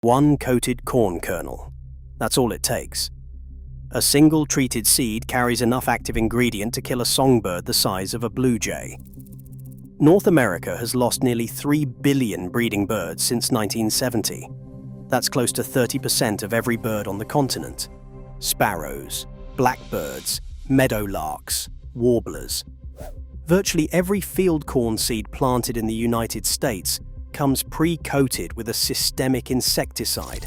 One coated corn kernel. That's all it takes. A single treated seed carries enough active ingredient to kill a songbird the size of a blue jay. North America has lost nearly 3 billion breeding birds since 1970. That's close to 30% of every bird on the continent. Sparrows, blackbirds, meadowlarks, warblers. Virtually every field corn seed planted in the United States comes pre-coated with a systemic insecticide.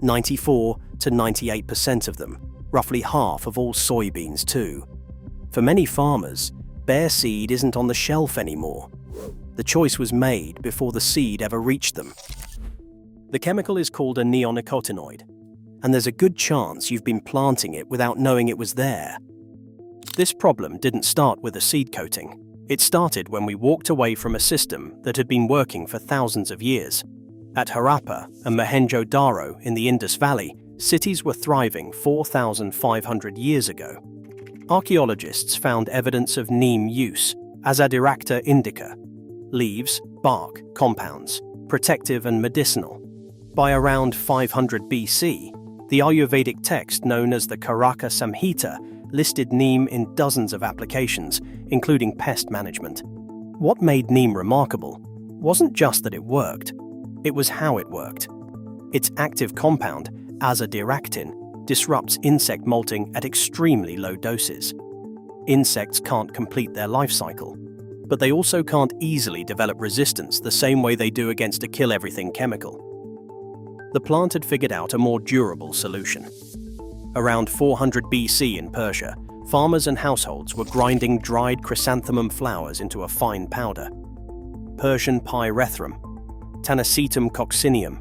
94 to 98% of them, roughly half of all soybeans too. For many farmers, bare seed isn't on the shelf anymore. The choice was made before the seed ever reached them. The chemical is called a neonicotinoid, and there's a good chance you've been planting it without knowing it was there. This problem didn't start with a seed coating. It started when we walked away from a system that had been working for thousands of years. At Harappa and Mohenjo-Daro in the Indus Valley, cities were thriving 4,500 years ago. Archaeologists found evidence of neem use, Azadirachta indica, leaves, bark, compounds, protective and medicinal. By around 500 BC, the Ayurvedic text known as the Karaka Samhita listed neem in dozens of applications, including pest management. What made neem remarkable wasn't just that it worked, it was how it worked. Its active compound, azadirachtin, disrupts insect molting at extremely low doses. Insects can't complete their life cycle, but they also can't easily develop resistance the same way they do against a kill-everything chemical. The plant had figured out a more durable solution. Around 400 BC in Persia, farmers and households were grinding dried chrysanthemum flowers into a fine powder. Persian pyrethrum, Tanacetum coccineum.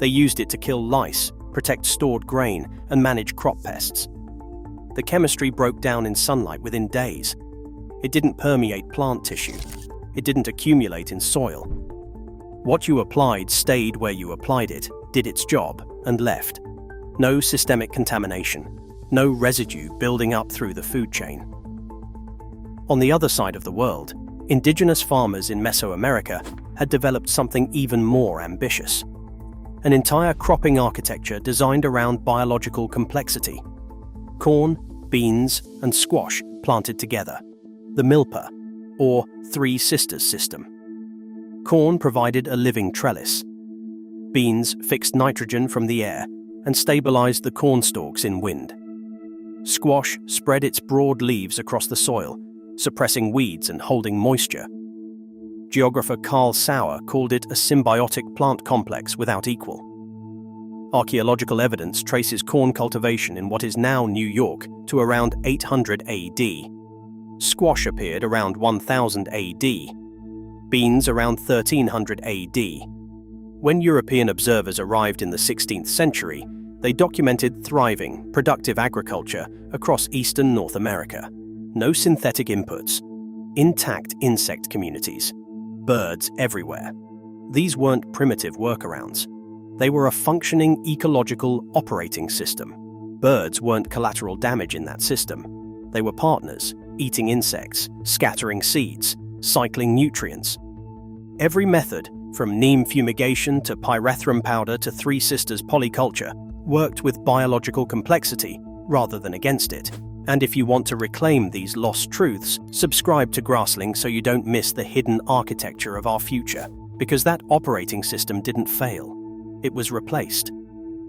They used it to kill lice, protect stored grain, and manage crop pests. The chemistry broke down in sunlight within days. It didn't permeate plant tissue. It didn't accumulate in soil. What you applied stayed where you applied it, did its job, and left. No systemic contamination, no residue building up through the food chain. On the other side of the world, indigenous farmers in Mesoamerica had developed something even more ambitious. An entire cropping architecture designed around biological complexity. Corn, beans, and squash planted together. The milpa, or Three Sisters system. Corn provided a living trellis. Beans fixed nitrogen from the air and stabilized the corn stalks in wind. Squash spread its broad leaves across the soil, suppressing weeds and holding moisture. Geographer Carl Sauer called it a symbiotic plant complex without equal. Archaeological evidence traces corn cultivation in what is now New York to around 800 AD. Squash appeared around 1000 AD. Beans around 1300 AD. When European observers arrived in the 16th century, they documented thriving, productive agriculture across eastern North America. No synthetic inputs, intact insect communities, birds everywhere. These weren't primitive workarounds. They were a functioning ecological operating system. Birds weren't collateral damage in that system. They were partners, eating insects, scattering seeds, cycling nutrients. Every method, from neem fumigation to pyrethrum powder to Three Sisters polyculture, worked with biological complexity rather than against it. And if you want to reclaim these lost truths, subscribe to Grasslink so you don't miss the hidden architecture of our future, because that operating system didn't fail. It was replaced.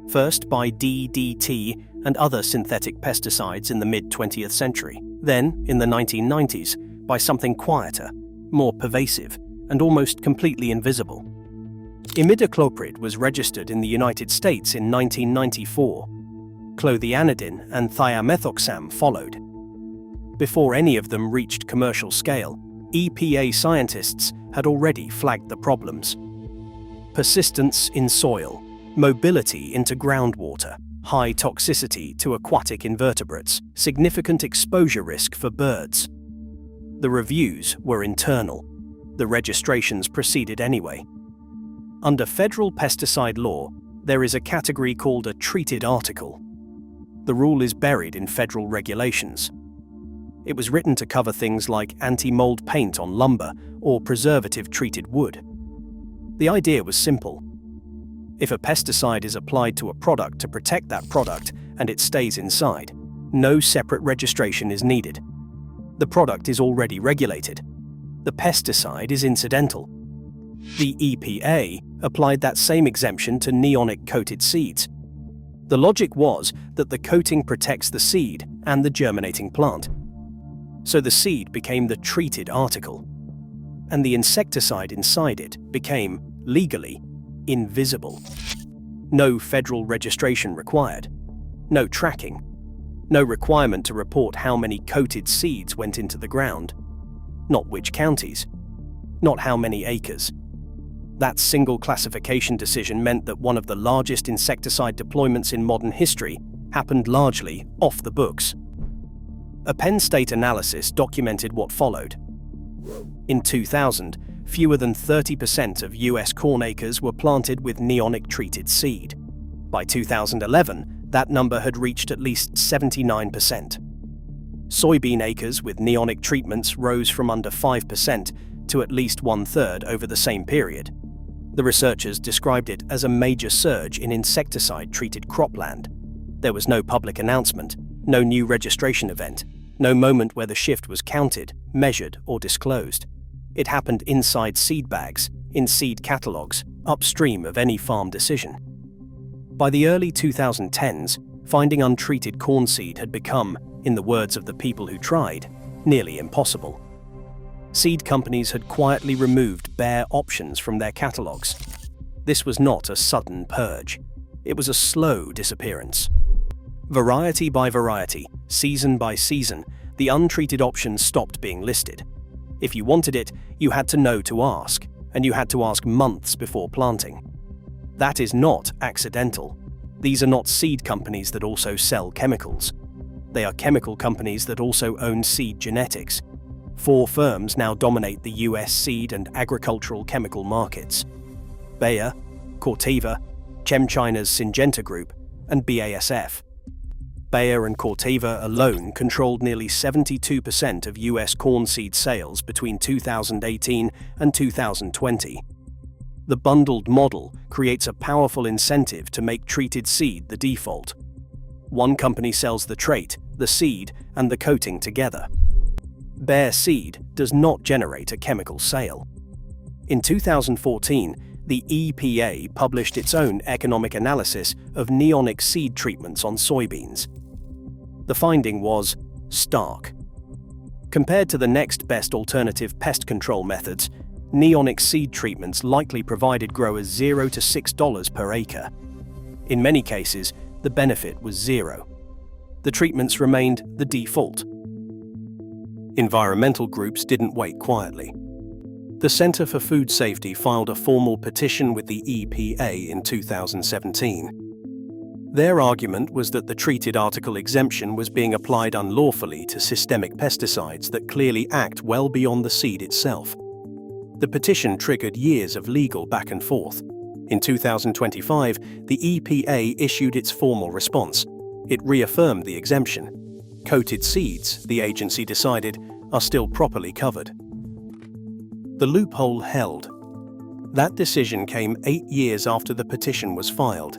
First by DDT and other synthetic pesticides in the mid-20th century. Then, in the 1990s, by something quieter, more pervasive, and almost completely invisible. Imidacloprid was registered in the United States in 1994. Clothianidin and thiamethoxam followed. Before any of them reached commercial scale, EPA scientists had already flagged the problems. Persistence in soil, mobility into groundwater, high toxicity to aquatic invertebrates, significant exposure risk for birds. The reviews were internal. The registrations proceeded anyway. Under federal pesticide law, there is a category called a treated article. The rule is buried in federal regulations. It was written to cover things like anti-mold paint on lumber or preservative-treated wood. The idea was simple. If a pesticide is applied to a product to protect that product and it stays inside, no separate registration is needed. The product is already regulated. The pesticide is incidental. The EPA applied that same exemption to neonic-coated seeds. The logic was that the coating protects the seed and the germinating plant. So the seed became the treated article, and the insecticide inside it became, legally, invisible. No federal registration required. No tracking. No requirement to report how many coated seeds went into the ground. Not which counties. Not how many acres. That single classification decision meant that one of the largest insecticide deployments in modern history happened largely off the books. A Penn State analysis documented what followed. In 2000, fewer than 30% of US corn acres were planted with neonic-treated seed. By 2011, that number had reached at least 79%. Soybean acres with neonic treatments rose from under 5% to at least 1/3 over the same period. The researchers described it as a major surge in insecticide-treated cropland. There was no public announcement, no new registration event, no moment where the shift was counted, measured, or disclosed. It happened inside seed bags, in seed catalogs, upstream of any farm decision. By the early 2010s, finding untreated corn seed had become, in the words of the people who tried, nearly impossible. Seed companies had quietly removed bare options from their catalogs. This was not a sudden purge. It was a slow disappearance. Variety by variety, season by season, the untreated options stopped being listed. If you wanted it, you had to know to ask, and you had to ask months before planting. That is not accidental. These are not seed companies that also sell chemicals. They are chemical companies that also own seed genetics. 4 firms now dominate the US seed and agricultural chemical markets: Bayer, Corteva, ChemChina's Syngenta Group, and BASF. Bayer and Corteva alone controlled nearly 72% of US corn seed sales between 2018 and 2020. The bundled model creates a powerful incentive to make treated seed the default. One company sells the trait, the seed, and the coating together. Bare seed does not generate a chemical sale. In 2014, the EPA published its own economic analysis of neonic seed treatments on soybeans. The finding was stark. Compared to the next best alternative pest control methods, neonic seed treatments likely provided growers $0 to $6 per acre. In many cases, the benefit was zero. The treatments remained the default. Environmental groups didn't wait quietly. The Center for Food Safety filed a formal petition with the EPA in 2017. Their argument was that the treated article exemption was being applied unlawfully to systemic pesticides that clearly act well beyond the seed itself. The petition triggered years of legal back and forth. In 2025, the EPA issued its formal response. It reaffirmed the exemption. Coated seeds, the agency decided, are still properly covered. The loophole held. That decision came 8 years after the petition was filed.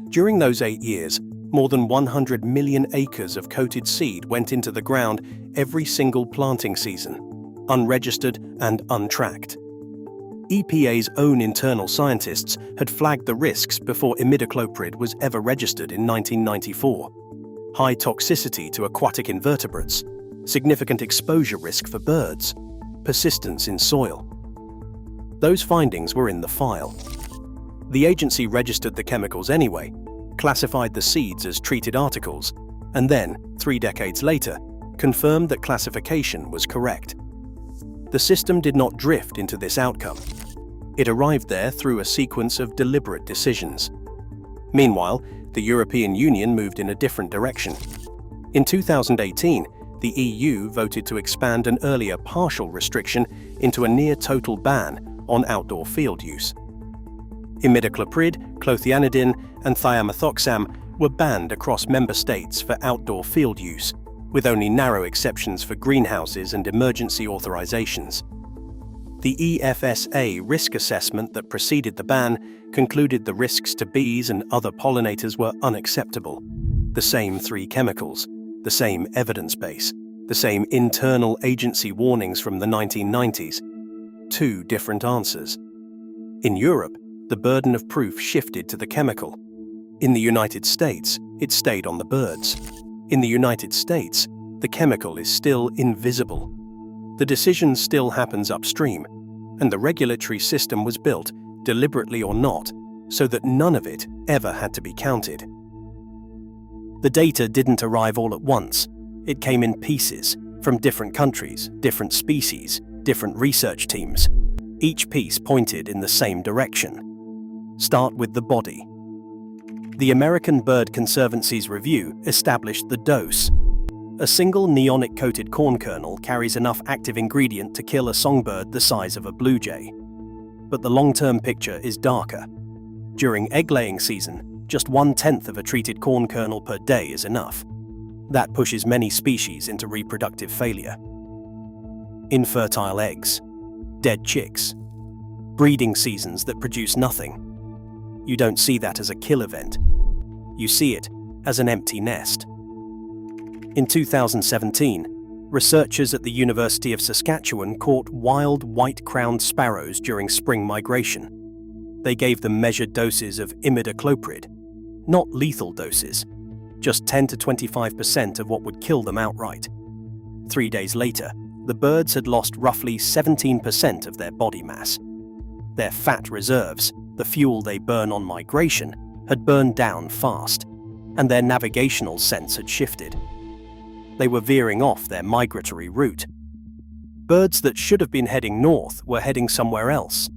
During those 8 years, more than 100 million acres of coated seed went into the ground every single planting season, unregistered and untracked. EPA's own internal scientists had flagged the risks before imidacloprid was ever registered in 1994. High toxicity to aquatic invertebrates, significant exposure risk for birds, persistence in soil. Those findings were in the file. The agency registered the chemicals anyway, classified the seeds as treated articles, and then, 3 decades later, confirmed that classification was correct. The system did not drift into this outcome. It arrived there through a sequence of deliberate decisions. Meanwhile, the European Union moved in a different direction. In 2018, the EU voted to expand an earlier partial restriction into a near-total ban on outdoor field use. Imidacloprid, clothianidin, and thiamethoxam were banned across member states for outdoor field use, with only narrow exceptions for greenhouses and emergency authorizations. The EFSA risk assessment that preceded the ban concluded the risks to bees and other pollinators were unacceptable. The same 3 chemicals, the same evidence base, the same internal agency warnings from the 1990s. 2 different answers. In Europe, the burden of proof shifted to the chemical. In the United States, it stayed on the birds. In the United States, the chemical is still invisible. The decision still happens upstream, and the regulatory system was built, deliberately or not, so that none of it ever had to be counted. The data didn't arrive all at once. It came in pieces, from different countries, different species, different research teams. Each piece pointed in the same direction. Start with the body. The American Bird Conservancy's review established the dose. A single neonic-coated corn kernel carries enough active ingredient to kill a songbird the size of a blue jay. But the long-term picture is darker. During egg-laying season, just 1/10 of a treated corn kernel per day is enough. That pushes many species into reproductive failure. Infertile eggs, dead chicks, breeding seasons that produce nothing. You don't see that as a kill event. You see it as an empty nest. In 2017, researchers at the University of Saskatchewan caught wild white-crowned sparrows during spring migration. They gave them measured doses of imidacloprid, not lethal doses, just 10 to 25% of what would kill them outright. 3 days later, the birds had lost roughly 17% of their body mass. Their fat reserves, the fuel they burn on migration, had burned down fast, and their navigational sense had shifted. They were veering off their migratory route. Birds that should have been heading north were heading somewhere else.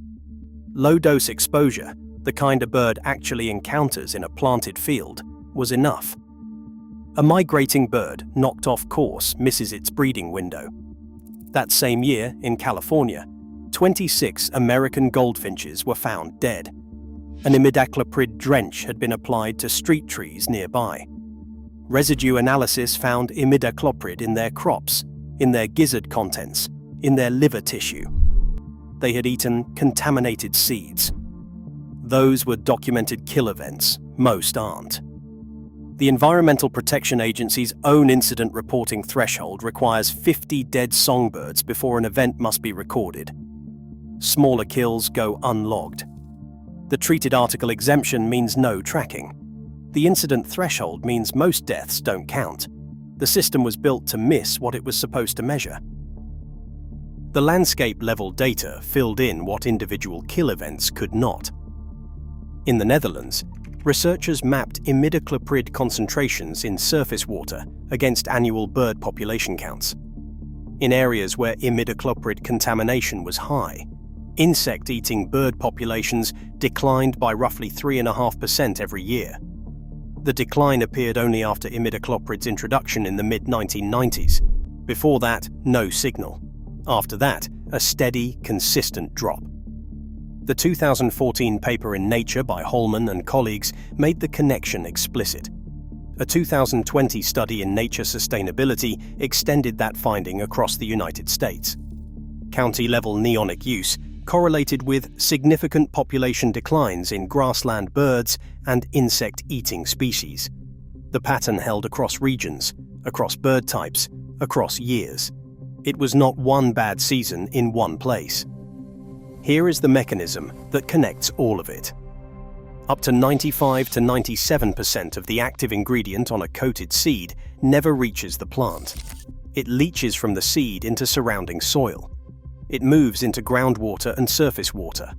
Low-dose exposure, the kind a bird actually encounters in a planted field, was enough. A migrating bird knocked off course misses its breeding window. That same year, in California, 26 American goldfinches were found dead. An imidacloprid drench had been applied to street trees nearby. Residue analysis found imidacloprid in their crops, in their gizzard contents, in their liver tissue. They had eaten contaminated seeds. Those were documented kill events, most aren't. The Environmental Protection Agency's own incident reporting threshold requires 50 dead songbirds before an event must be recorded. Smaller kills go unlogged. The treated article exemption means no tracking. The incident threshold means most deaths don't count. The system was built to miss what it was supposed to measure. The landscape-level data filled in what individual kill events could not. In the Netherlands, researchers mapped imidacloprid concentrations in surface water against annual bird population counts. In areas where imidacloprid contamination was high, insect-eating bird populations declined by roughly 3.5% every year. The decline appeared only after imidacloprid's introduction in the mid-1990s. Before that, no signal. After that, a steady, consistent drop. The 2014 paper in Nature by Hallmann and colleagues made the connection explicit. A 2020 study in Nature Sustainability extended that finding across the United States. County-level neonic use correlated with significant population declines in grassland birds and insect-eating species. The pattern held across regions, across bird types, across years. It was not one bad season in one place. Here is the mechanism that connects all of it. Up to 95 to 97% of the active ingredient on a coated seed never reaches the plant. It leaches from the seed into surrounding soil. It moves into groundwater and surface water.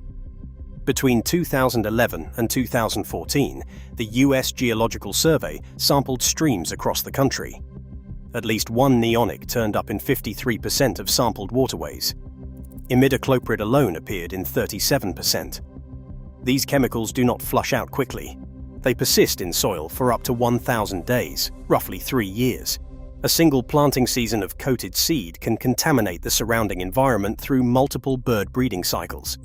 Between 2011 and 2014, the US Geological Survey sampled streams across the country. At least one neonic turned up in 53% of sampled waterways. Imidacloprid alone appeared in 37%. These chemicals do not flush out quickly. They persist in soil for up to 1,000 days, roughly 3 years. A single planting season of coated seed can contaminate the surrounding environment through multiple bird breeding cycles.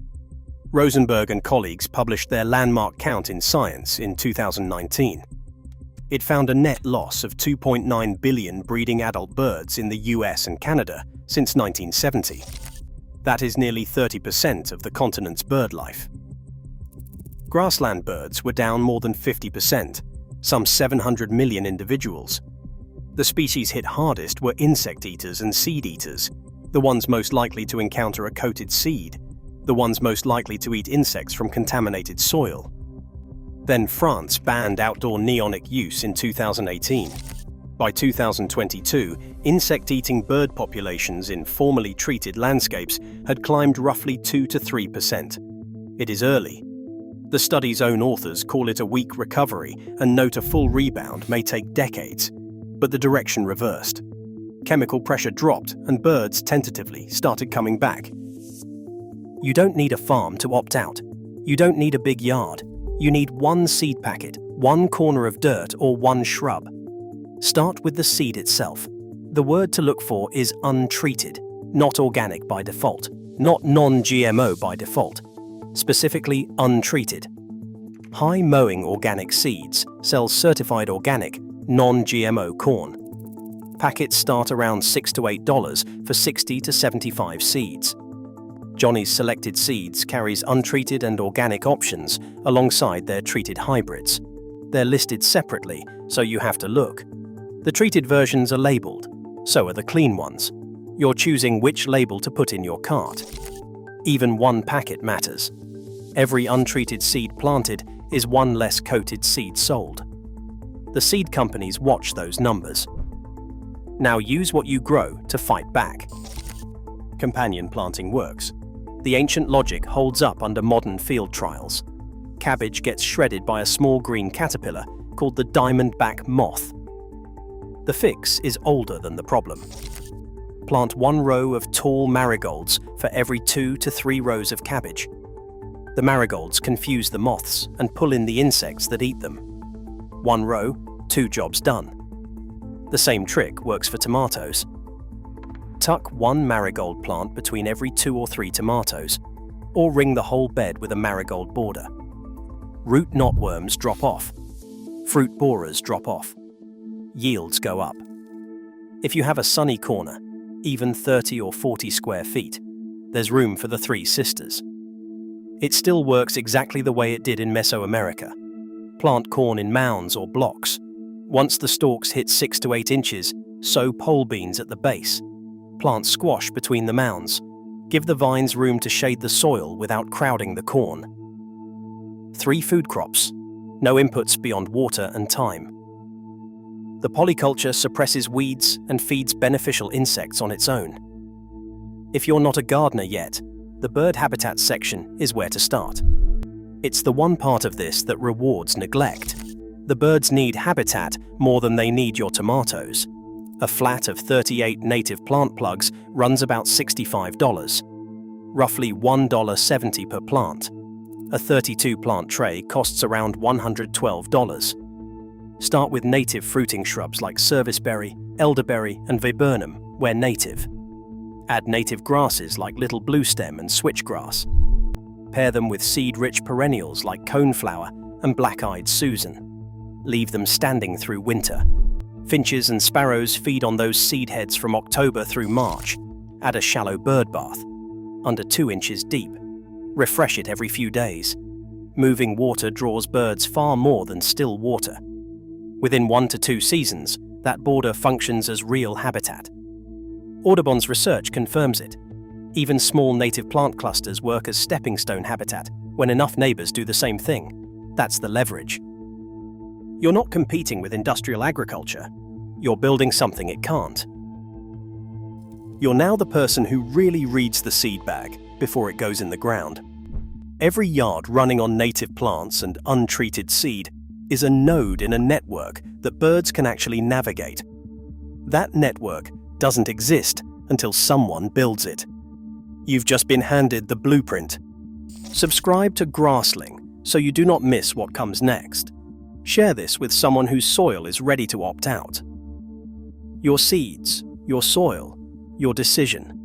Rosenberg and colleagues published their landmark count in Science in 2019. It found a net loss of 2.9 billion breeding adult birds in the US and Canada since 1970. That is nearly 30% of the continent's bird life. Grassland birds were down more than 50%, some 700 million individuals. The species hit hardest were insect eaters and seed eaters, the ones most likely to encounter a coated seed, the ones most likely to eat insects from contaminated soil. Then France banned outdoor neonic use in 2018. By 2022, insect-eating bird populations in formerly treated landscapes had climbed roughly 2 to 3%. It is early. The study's own authors call it a weak recovery and note a full rebound may take decades, but the direction reversed. Chemical pressure dropped and birds tentatively started coming back. You don't need a farm to opt out. You don't need a big yard. You need one seed packet, one corner of dirt, or one shrub. Start with the seed itself. The word to look for is untreated, not organic by default, not non-GMO by default. Specifically, untreated. High Mowing Organic Seeds sells certified organic, non-GMO corn. Packets start around $6 to $8 for 60 to 75 seeds. Johnny's Selected Seeds carries untreated and organic options alongside their treated hybrids. They're listed separately, so you have to look. The treated versions are labeled, so are the clean ones. You're choosing which label to put in your cart. Even one packet matters. Every untreated seed planted is one less coated seed sold. The seed companies watch those numbers. Now use what you grow to fight back. Companion planting works. The ancient logic holds up under modern field trials. Cabbage gets shredded by a small green caterpillar called the diamondback moth. The fix is older than the problem. Plant 1 row of tall marigolds for every 2 to 3 rows of cabbage. The marigolds confuse the moths and pull in the insects that eat them. 1 row, 2 jobs done. The same trick works for tomatoes. Tuck 1 marigold plant between every 2 or 3 tomatoes, or ring the whole bed with a marigold border. Root knotworms drop off. Fruit borers drop off. Yields go up. If you have a sunny corner, even 30 or 40 square feet, there's room for the 3 sisters. It still works exactly the way it did in Mesoamerica. Plant corn in mounds or blocks. Once the stalks hit 6 to 8 inches, sow pole beans at the base. Plant squash between the mounds. Give the vines room to shade the soil without crowding the corn. 3 food crops. No inputs beyond water and time. The polyculture suppresses weeds and feeds beneficial insects on its own. If you're not a gardener yet, the bird habitat section is where to start. It's the one part of this that rewards neglect. The birds need habitat more than they need your tomatoes. A flat of 38 native plant plugs runs about $65, roughly $1.70 per plant. A 32 plant tray costs around $112. Start with native fruiting shrubs like serviceberry, elderberry, and viburnum, where native. Add native grasses like little bluestem and switchgrass. Pair them with seed-rich perennials like coneflower and black-eyed Susan. Leave them standing through winter. Finches and sparrows feed on those seed heads from October through March. Add a shallow bird bath, under 2 inches deep. Refresh it every few days. Moving water draws birds far more than still water. Within 1 to 2 seasons, that border functions as real habitat. Audubon's research confirms it. Even small native plant clusters work as stepping stone habitat when enough neighbors do the same thing. That's the leverage. You're not competing with industrial agriculture. You're building something it can't. You're now the person who really reads the seed bag before it goes in the ground. Every yard running on native plants and untreated seed is a node in a network that birds can actually navigate. That network doesn't exist until someone builds it. You've just been handed the blueprint. Subscribe to Grassling so you do not miss what comes next. Share this with someone whose soil is ready to opt out. Your seeds, your soil, your decision.